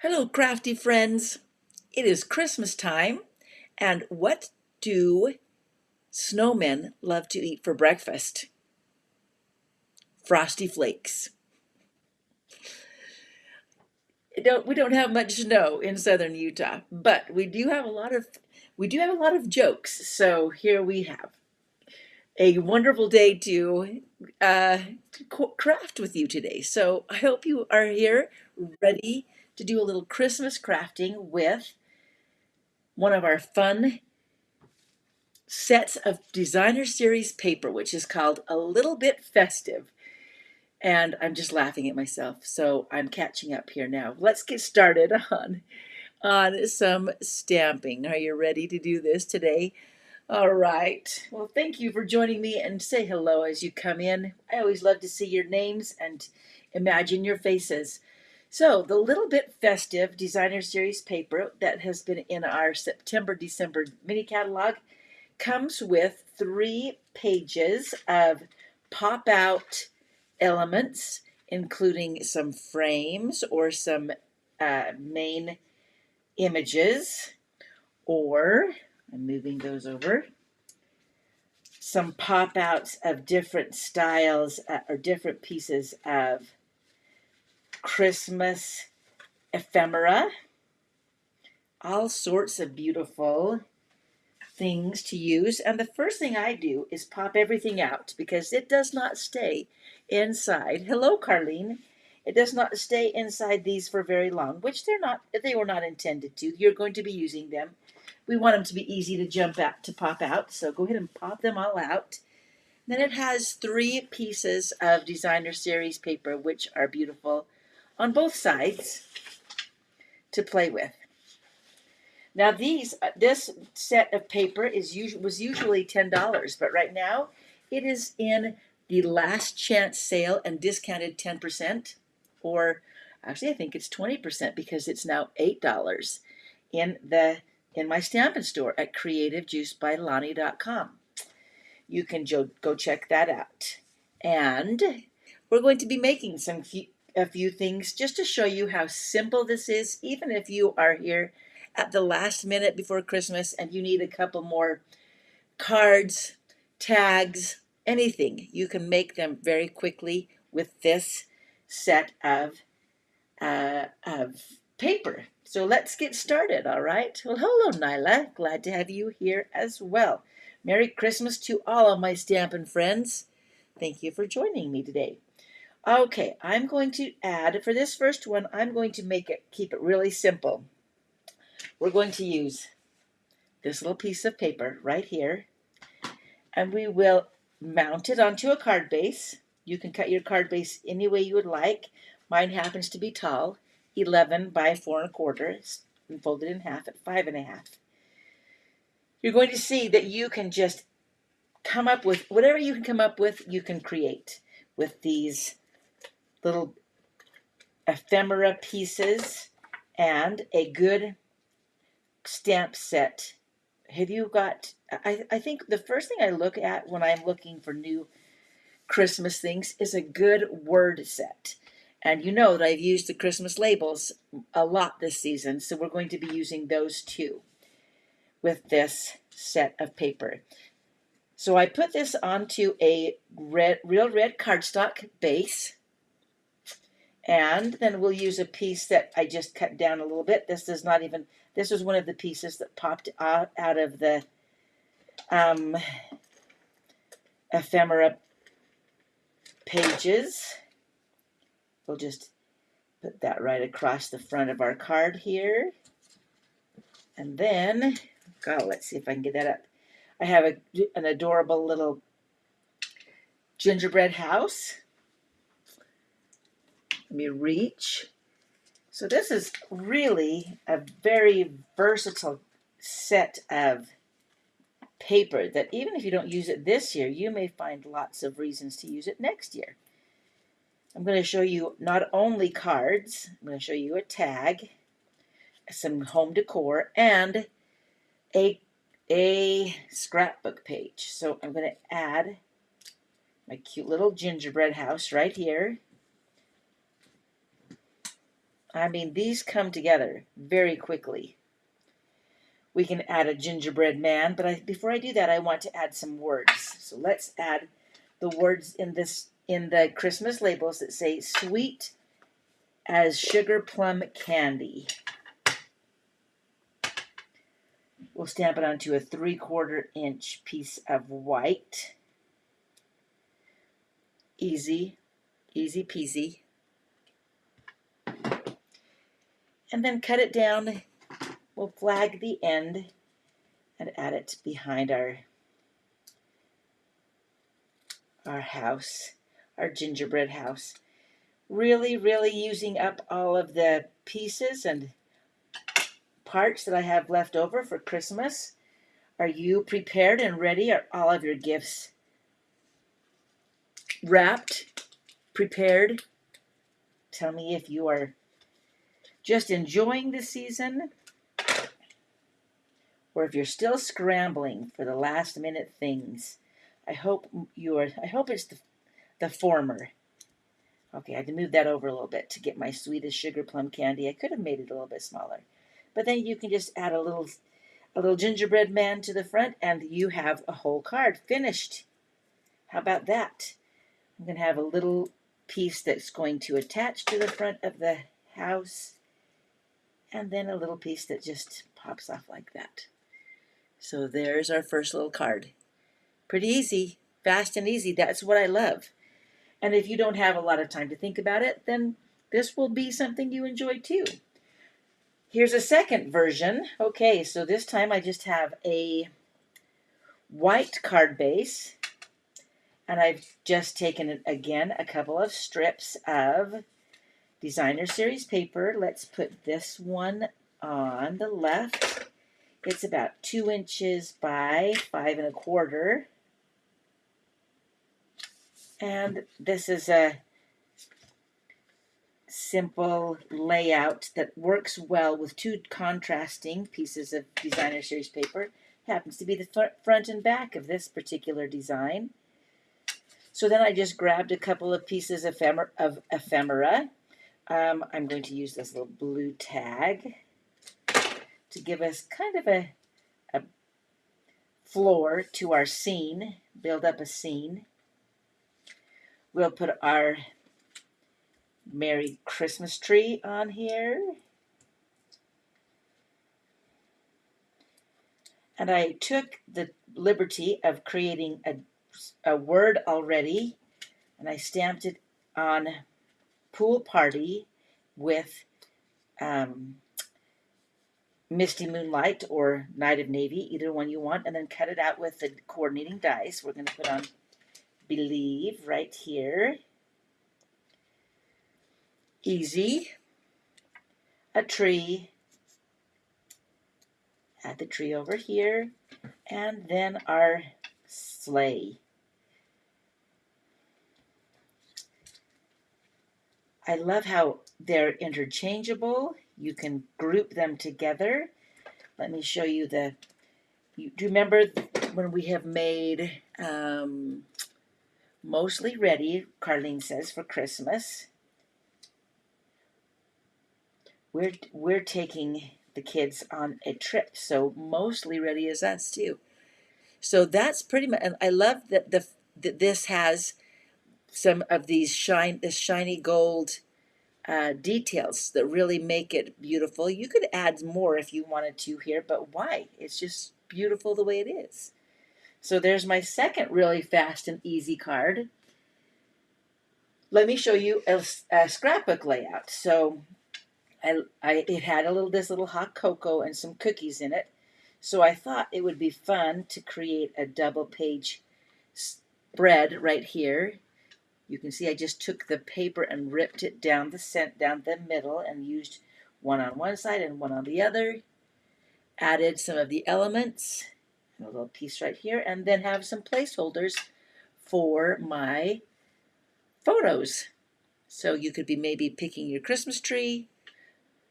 Hello, crafty friends. It is Christmas time, and what do snowmen love to eat for breakfast? Frosty Flakes. We don't have much snow in southern Utah, but we do have a lot of jokes. So here we have a wonderful day uh, to craft with you today. So I hope you are here ready to do a little Christmas crafting with one of our fun sets of designer series paper, which is called A Little Bit Festive. And I'm just laughing at myself, so I'm catching up here now. Let's get started on some stamping. Are you ready to do this today? All right. Well, thank you for joining me, and say hello as you come in. I always love to see your names and imagine your faces. So, the Little Bit Festive designer series paper that has been in our September-December mini catalog comes with 3 pages of pop out elements, including some frames or some main images, or I'm moving those over, some pop outs of different styles or different pieces of Christmas ephemera, all sorts of beautiful things to use. And the first thing I do is pop everything out because it does not stay inside. Hello, Carlene. It does not stay inside these for very long, which they were not intended to. You're going to be using them. We want them to be easy to jump out, to pop out. So go ahead and pop them all out. Then it has 3 pieces of designer series paper, which are beautiful on both sides to play with. Now this set of paper was usually $10, but right now it is in the last chance sale and discounted 10%, or actually I think it's 20% because it's now $8 in my Stampin' Store at creativejuicebylani.com. You can go check that out. And we're going to be making a few things just to show you how simple this is, even if you are here at the last minute before Christmas and you need a couple more cards, tags, anything. You can make them very quickly with this set of paper. So let's get started, all right? Well, hello, Nyla. Glad to have you here as well. Merry Christmas to all of my Stampin' friends. Thank you for joining me today. Okay, I'm going to add, for this first one, I'm going to keep it really simple. We're going to use this little piece of paper right here, and we will mount it onto a card base. You can cut your card base any way you would like. Mine happens to be tall, 11 by 4 1/4, and folded in half at 5 1/2. You're going to see that you can just come up with whatever you can come up with, you can create with these little ephemera pieces and a good stamp set. Have you got, I think the first thing I look at when I'm looking for new Christmas things is a good word set. And you know that I've used the Christmas labels a lot this season, so we're going to be using those too with this set of paper. So I put this onto a real red cardstock base, and then we'll use a piece that I just cut down a little bit. This was one of the pieces that popped out of the ephemera pages. We'll just put that right across the front of our card here. And then, let's see if I can get that up. I have an adorable little gingerbread house. Let me reach. So this is really a very versatile set of paper that even if you don't use it this year, you may find lots of reasons to use it next year. I'm going to show you not only cards, I'm going to show you a tag, some home decor, and a scrapbook page. So I'm going to add my cute little gingerbread house right here. I mean, these come together very quickly. We can add a gingerbread man, but before I do that, I want to add some words. So let's add the words in the Christmas labels that say sweet as sugar plum candy. We'll stamp it onto a 3/4 inch piece of white. Easy, easy peasy. And then cut it down. We'll flag the end and add it behind our house, our gingerbread house. Really, really using up all of the pieces and parts that I have left over for Christmas. Are you prepared and ready? Are all of your gifts wrapped, prepared? Tell me if you are just enjoying the season or if you're still scrambling for the last minute things. I hope it's the former. Okay, I had to move that over a little bit to get my sweetest sugar plum candy. I could have made it a little bit smaller. But then you can just add a little gingerbread man to the front and you have a whole card finished. How about that? I'm going to have a little piece that's going to attach to the front of the house and then a little piece that just pops off like that. So there's our first little card. Pretty easy, fast and easy. That's what I love. And if you don't have a lot of time to think about it, then this will be something you enjoy too. Here's a second version. Okay, so this time I just have a white card base. And I've just taken, again, a couple of strips of designer series paper. Let's put this one on the left. It's about 2 inches by 5 1/4. And this is a simple layout that works well with two contrasting pieces of designer series paper. It happens to be the front and back of this particular design. So then I just grabbed a couple of pieces of ephemera. I'm going to use this little blue tag to give us kind of a floor to our scene, build up a scene. We'll put our Merry Christmas tree on here. And I took the liberty of creating a word already, and I stamped it on Pool Party with Misty Moonlight or Night of Navy, either one you want, and then cut it out with the coordinating dice. We're going to put on Believe right here. Easy. A tree. Add the tree over here. And then our sleigh. I love how they're interchangeable. You can group them together. Let me show you do you remember when we have made Mostly Ready, Carlene says, for Christmas? We're taking the kids on a trip, so Mostly Ready is us too. So that's pretty much, and I love that this has some of these shiny gold details that really make it beautiful. You could add more if you wanted to here, but why? It's just beautiful the way it is. So there's my second really fast and easy card. Let me show you a scrapbook layout. So it had this little hot cocoa and some cookies in it. So I thought it would be fun to create a double page spread right here. You can see I just took the paper and ripped it down the middle and used one on one side and one on the other. Added some of the elements, a little piece right here, and then have some placeholders for my photos. So you could be maybe picking your Christmas tree.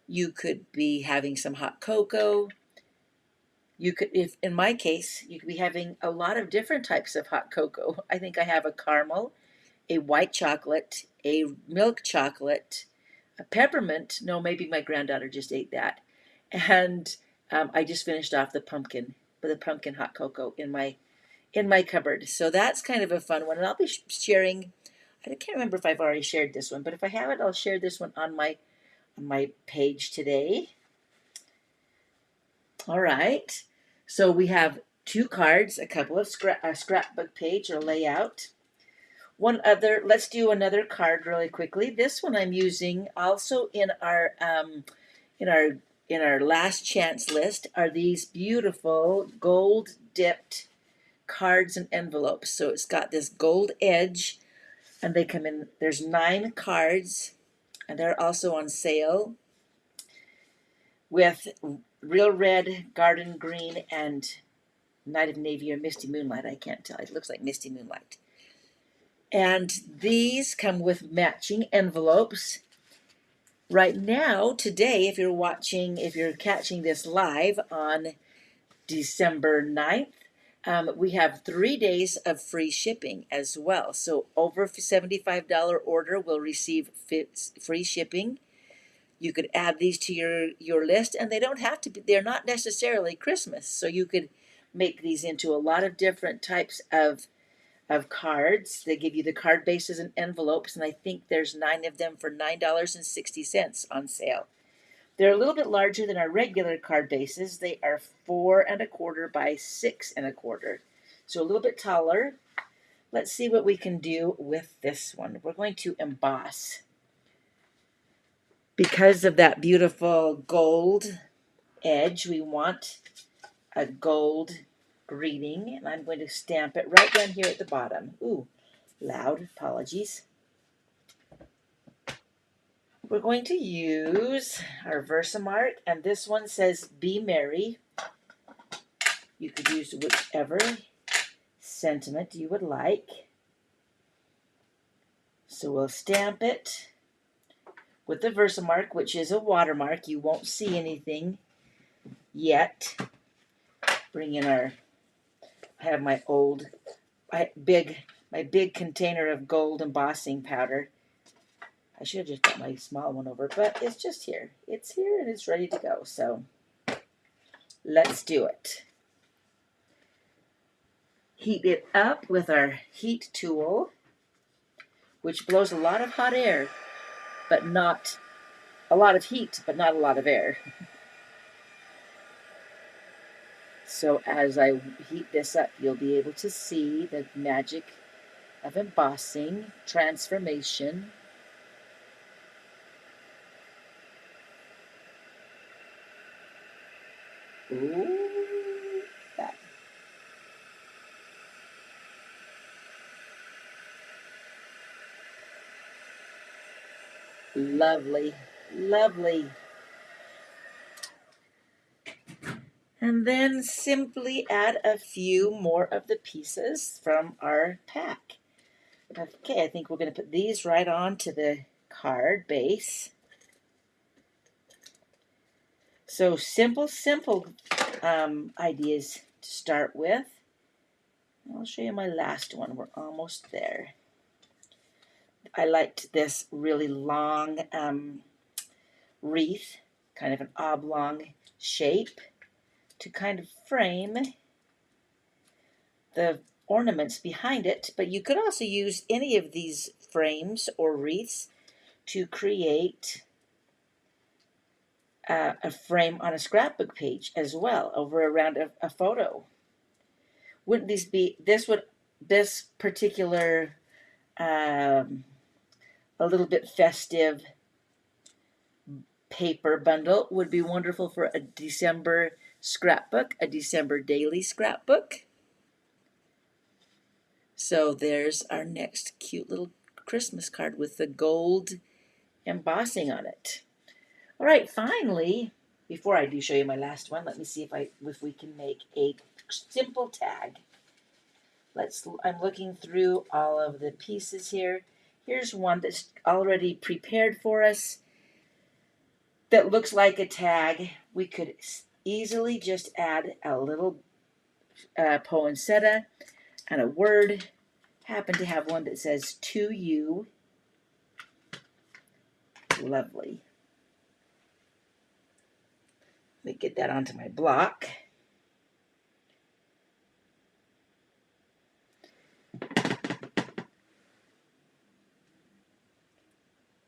You could be having some hot cocoa. You could, if in my case, you could be having a lot of different types of hot cocoa. I think I have a caramel, a white chocolate, a milk chocolate, peppermint. No, maybe my granddaughter just ate that. And I just finished off the pumpkin with a pumpkin hot cocoa in my cupboard. So that's kind of a fun one, and I'll be sharing. I can't remember if I've already shared this one, but if I haven't, I'll share this one on my page today. All right. So we have two cards, a couple of a scrapbook page or layout. One other. Let's do another card really quickly. This one I'm using also in our in our last chance list are these beautiful gold dipped cards and envelopes. So it's got this gold edge, and they come in. There's 9 cards, and they're also on sale with real red, garden green, and night of navy or misty moonlight. I can't tell. It looks like misty moonlight. And these come with matching envelopes. Right now, today, if you're catching this live on December 9th, we have 3 days of free shipping as well. So over $75 order will receive free shipping. You could add these to your list, and they don't have to be, they're not necessarily Christmas. So you could make these into a lot of different types of cards. They give you the card bases and envelopes, and I think there's 9 of them for $9.60 on sale. They're a little bit larger than our regular card bases. They are 4 1/4 by 6 1/4, so a little bit taller. Let's see what we can do with this one. We're going to emboss. Because of that beautiful gold edge, we want a gold greeting, and I'm going to stamp it right down here at the bottom. Ooh, loud, apologies. We're going to use our Versamark, and this one says Be Merry. You could use whichever sentiment you would like. So we'll stamp it with the Versamark, which is a watermark. You won't see anything yet. Bring in I have my big container of gold embossing powder. I should have just put my small one over, but it's just here. It's here and it's ready to go. So let's do it. Heat it up with our heat tool, which blows a lot of hot air, but not a lot of heat, but not a lot of air. So as I heat this up, you'll be able to see the magic of embossing, transformation. Ooh, that. Lovely, lovely. And then simply add a few more of the pieces from our pack. Okay, I think we're going to put these right onto the card base. So simple ideas to start with. I'll show you my last one. We're almost there. I liked this really long wreath, kind of an oblong shape, to kind of frame the ornaments behind it. But you could also use any of these frames or wreaths to create a frame on a scrapbook page as well, over around a photo. Wouldn't these be, this particular a little bit festive paper bundle would be wonderful for a December scrapbook, a December daily scrapbook. So there's our next cute little Christmas card with the gold embossing on it. All right, finally, before I do show you my last one, let me see if we can make a simple tag. I'm looking through all of the pieces here. Here's one that's already prepared for us that looks like a tag. We could easily just add a little poinsettia and a word. Happen to have one that says to you. Lovely. Let me get that onto my block.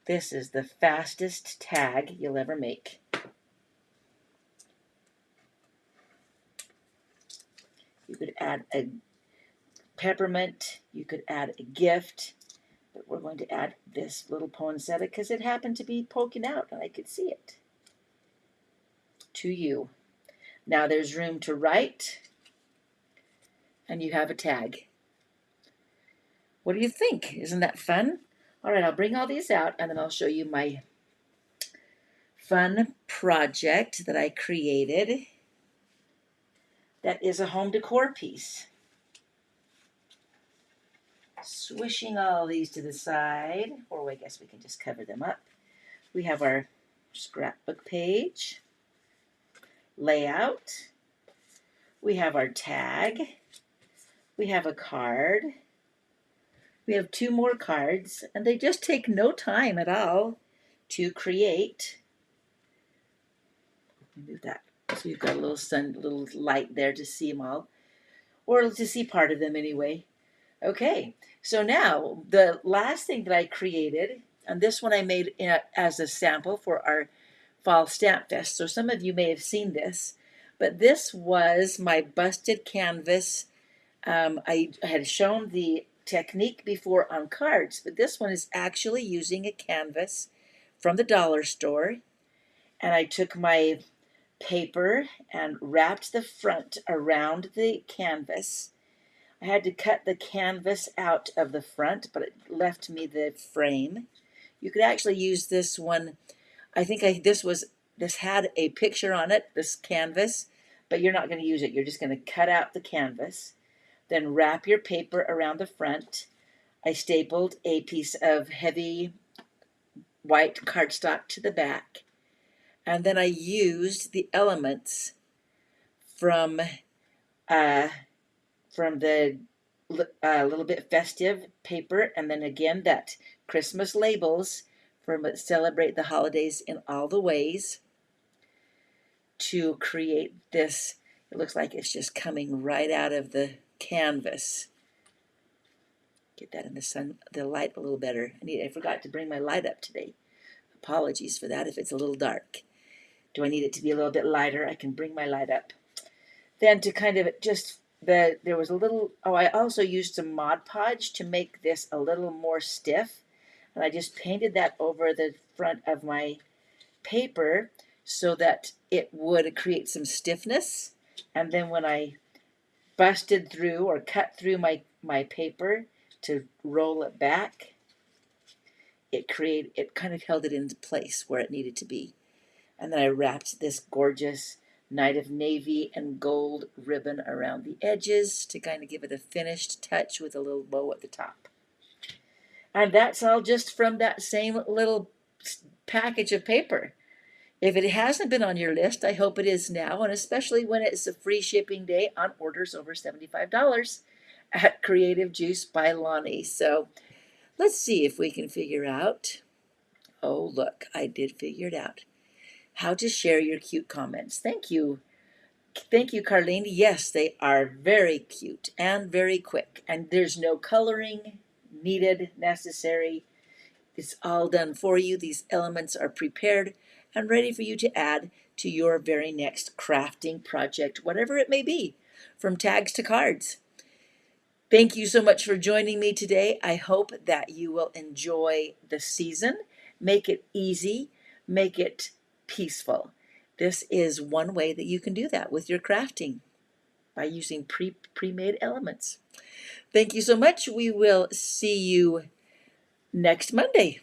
This is the fastest tag you'll ever make. You could add a peppermint, you could add a gift, but we're going to add this little poinsettia because it happened to be poking out and I could see it. To you. Now there's room to write, and you have a tag. What do you think? Isn't that fun? All right, I'll bring all these out, and then I'll show you my fun project that I created. That is a home decor piece. Swishing all these to the side, or I guess we can just cover them up. We have our scrapbook page, layout. We have our tag. We have a card. We have 2 more cards, and they just take no time at all to create. Move that so you've got a little light there to see them all, or to see part of them anyway. Okay, so now the last thing that I created, and this one I made as a sample for our Fall Stamp Fest. So some of you may have seen this, but this was my busted canvas. I had shown the technique before on cards, but this one is actually using a canvas from the dollar store. And I took my paper and wrapped the front around the canvas. I had to cut the canvas out of the front, but it left me the frame. You could actually use this one. I think this had a picture on it, this canvas, but you're not going to use it. You're just going to cut out the canvas, then wrap your paper around the front. I stapled a piece of heavy white cardstock to the back, and then I used the elements from the Little Bit Festive paper, and then again that Christmas labels from Celebrate the Holidays in All the Ways, to create this. It looks like it's just coming right out of the canvas. Get that in the sun, the light a little better. I forgot to bring my light up today. Apologies for that if it's a little dark. Do I need it to be a little bit lighter? I can bring my light up. Then to kind of just, there was a little, I also used some Mod Podge to make this a little more stiff. And I just painted that over the front of my paper so that it would create some stiffness. And then when I busted through or cut through my paper to roll it back, it kind of held it into place where it needed to be. And then I wrapped this gorgeous Night of Navy and gold ribbon around the edges to kind of give it a finished touch with a little bow at the top. And that's all just from that same little package of paper. If it hasn't been on your list, I hope it is now, and especially when it's a free shipping day on orders over $75 at Creative Juice by Lonnie. So let's see if we can figure out, oh look, I did figure it out, how to share your cute comments. Thank you. Thank you, Carlene. Yes, they are very cute and very quick, and there's no coloring needed, necessary. It's all done for you. These elements are prepared and ready for you to add to your very next crafting project, whatever it may be, from tags to cards. Thank you so much for joining me today. I hope that you will enjoy the season. Make it easy, make it peaceful. This is one way that you can do that with your crafting, by using pre-made elements. Thank you so much. We will see you next Monday.